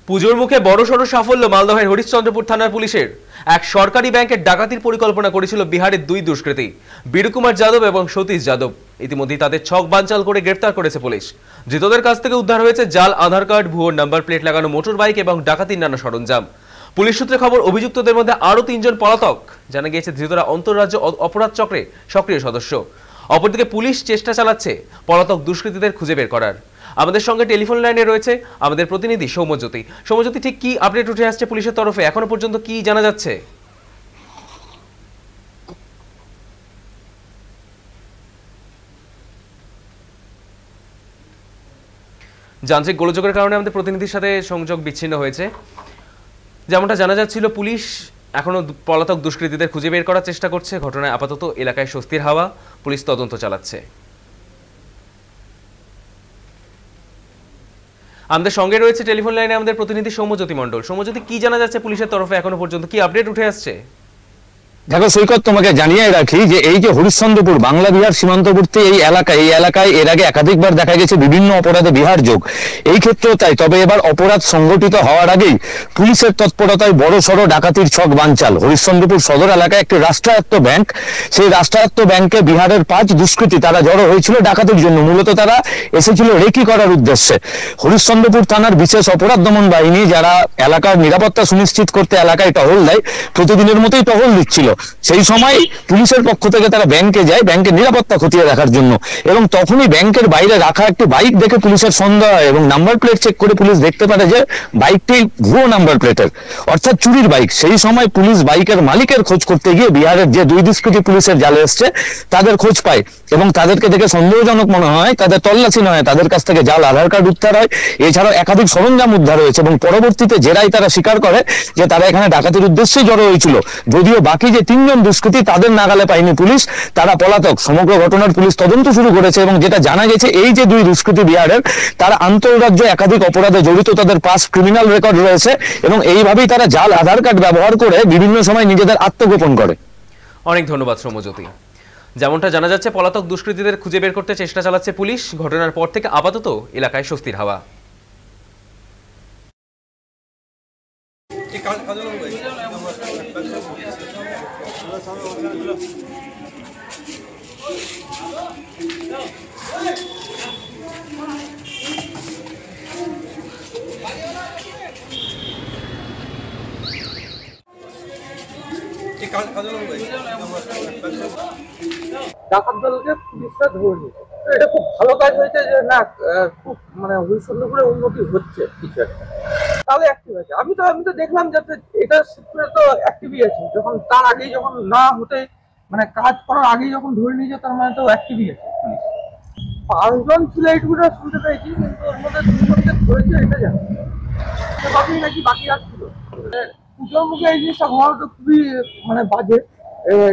পুজোর মুখে বড়সড় সাফল্য মালদহের হরিশ্চন্দ্রপুর থানার পুলিশের। এক সরকারি ব্যাংকের ডাকাতির পরিকল্পনা করেছিল বিহারের দুই দুষ্কৃতী বীরকুমার যাদব এবং সতীশ যাদব। ইতিমধ্যেই তাদের ছক বানচাল করে গ্রেফতার করেছে পুলিশ। ধৃতদের কাছ থেকে উদ্ধার হয়েছে জাল আধার কার্ড, ভুয়ো নাম্বার প্লেট লাগানো মোটর বাইক এবং ডাকাতির নানা সরঞ্জাম। পুলিশ সূত্রে খবর, অভিযুক্তদের মধ্যে আরও 3 জন পলাতক। জানা গিয়েছে ধৃতরা অন্তর্রাজ্য অপরাধ চক্রে সক্রিয় সদস্য। অপরদিকে পুলিশ চেষ্টা চালাচ্ছে পলাতক দুষ্কৃতীদের খুঁজে বের করার। আমাদের সঙ্গে টেলিফোন লাইনে রয়েছে আমাদের প্রতিনিধি সৌম্যজ্যোতি। সৌম্যজ্যোতি, ঠিক কি আপডেট উঠে আসছে পুলিশের তরফে? এখনো পর্যন্ত কি জানা যাচ্ছে? যান্ত্রিক গোলযোগের কারণে আমাদের প্রতিনিধির সাথে সংযোগ বিচ্ছিন্ন হয়েছে। যেমনটা জানা যাচ্ছিল, পুলিশ এখনো পলাতক দুষ্কৃতীদের খুঁজে বের করার চেষ্টা করছে। ঘটনায় আপাতত এলাকায় স্বস্তির হাওয়া, পুলিশ তদন্ত চালাচ্ছে। আমাদের সঙ্গে রয়েছে টেলিফোন লাইনে আমাদের প্রতিনিধি সৌম্যজ্যোতি মণ্ডল। সৌম্যজ্যোতি, কি জানা যাচ্ছে পুলিশের তরফে এখনো পর্যন্ত, কি আপডেট উঠে আসছে? দেখো সৈকত, তোমাকে জানিয়ে রাখি যে এই যে হরিশ্চন্দ্রপুর বাংলা বিহার সীমান্তবর্তী এই এলাকায় এর আগে একাধিকবার দেখা গেছে বিভিন্ন অপরাধে বিহার যোগ। এই ক্ষেত্রেও তাই। তবে এবার অপরাধ সংগঠিত হওয়ার আগেই পুলিশের তৎপরতায় বড় সড় ডাকাতির ছক বানচাল। হরিশ্চন্দ্রপুর সদর এলাকায় একটি রাষ্ট্রায়ত্ত ব্যাংক, সেই রাষ্ট্রায়ত্ত ব্যাংকে বিহারের 5 দুষ্কৃতী তারা জড়ো হয়েছিল ডাকাতির জন্য। মূলত তারা এসেছিল রেকি করার উদ্দেশ্যে। হরিশ্চন্দ্রপুর থানার বিশেষ অপরাধ দমন বাহিনী, যারা এলাকার নিরাপত্তা সুনিশ্চিত করতে এলাকায় টহল দেয়, প্রতিদিনের মতোই টহল দিচ্ছিল। সেই সময় পুলিশের পক্ষ থেকে তারা ব্যাংকে যায় ব্যাংকের নিরাপত্তা খতিয়ে দেখার জন্য, এবং তখনই ব্যাংকের বাইরে রাখা একটি বাইক দেখে পুলিশের সন্দেহ হয় এবং নাম্বার প্লেট চেক করে পুলিশ দেখতে পারে যে বাইকটি ভুয়ো নাম্বার প্লেটের, অর্থাৎ চুরির বাইক। সেই সময় পুলিশ বাইকের মালিকের খোঁজ করতে গিয়ে বিহারের যে 2 দুষ্কৃতী পুলিশের জালে এসছে তাদের খোঁজ পায় এবং তাদেরকে দেখে সন্দেহজনক মনে হয়। তাদের তল্লাশি নয়, তাদের কাছ থেকে জাল আধার কার্ড উদ্ধার হয়, এছাড়াও একাধিক সরঞ্জাম উদ্ধার হয়েছে এবং পরবর্তীতে জেরায় তারা স্বীকার করে যে তারা এখানে ডাকাতির উদ্দেশ্যে জড়ো হয়েছিল। যদিও বাকি যে 3 জন দুষ্কৃতী তাদের নাগালে পায়নি পুলিশ, তারা পলাতক। সমগ্র ঘটনার পুলিশ তদন্ত শুরু করেছে এবং যেটা জানা গেছে, এই যে 2 দুষ্কৃতী বিহারের, তারা আন্তঃরাজ্য একাধিক অপরাধে জড়িত, তাদের পাস ক্রিমিনাল রেকর্ড রয়েছে এবং এইভাবেই তারা জাল আধার কার্ড ব্যবহার করে বিভিন্ন সময় নিজেদের আত্মগোপন করে। অনেক ধন্যবাদ সৌম্যজ্যোতি। যেমনটা জানা যাচ্ছে, পলাতক দুষ্কৃতীদের খুঁজে বের করতে চেষ্টা চালাচ্ছে পুলিশ। ঘটনার পর থেকে আপাতত এলাকায় স্বস্তির হাওয়া। ডাকাত দলকে পুলিশরা ধরে নিয়েছে। এটা খুব ভালো কাজ হয়েছে যে না, খুব মানে হরিশ্চন্দ্রপুরে উন্নতি হচ্ছে কিছু একটা, তাহলে অ্যাক্টিভ আছে। আমি তো দেখলাম যাতে এটা তো অ্যাক্টিভই আছে। যখন তার আগেই, যখন না হতে মানে কাজ করার আগেই যখন ধরে নিয়েছে, তার মানে তো অ্যাক্টিভই আছে। 5 জন ছিল এইটুকুটা শুনতে পেয়েছি, কিন্তু ওর মধ্যে 2 জনকে ধরেছে এটা জানি। নাকি বাকি আসছিল। পুজোর মুখে এই জিনিসটা হওয়া তো খুবই মানে বাজে,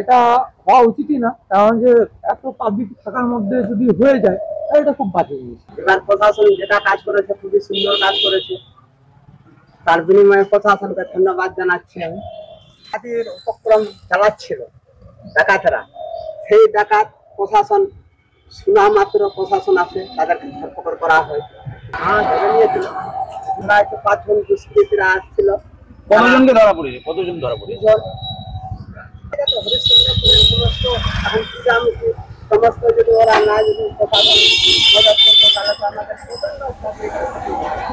এটা হওয়া উচিতই না। কারণ যে এত পাবলিক থাকার মধ্যে যদি হয়ে যায় তাহলে এটা খুব বাজে জিনিস। এবার প্রশাসন যেটা কাজ করেছে খুবই সুন্দর কাজ করেছে, তার বিনিময়ে প্রশাসনকে ধন্যবাদ জানাচ্ছি আমি। ডাকাতির উপক্রম চালাচ্ছিল ডাকাতেরা, সেই ডাকাত প্রশাসন শোনা মাত্র প্রশাসন আসে, তাদেরকে ধরপকড় করা হয়। ধরে নিয়েছিল, 5 জন দুষ্কৃতীরা আসছিল। কতজনকে ধরা পড়েছে? কতজন ধরা পড়েছে? সমস্ত যদি ওরা না যদি প্রশাসন তাহলে আমাদের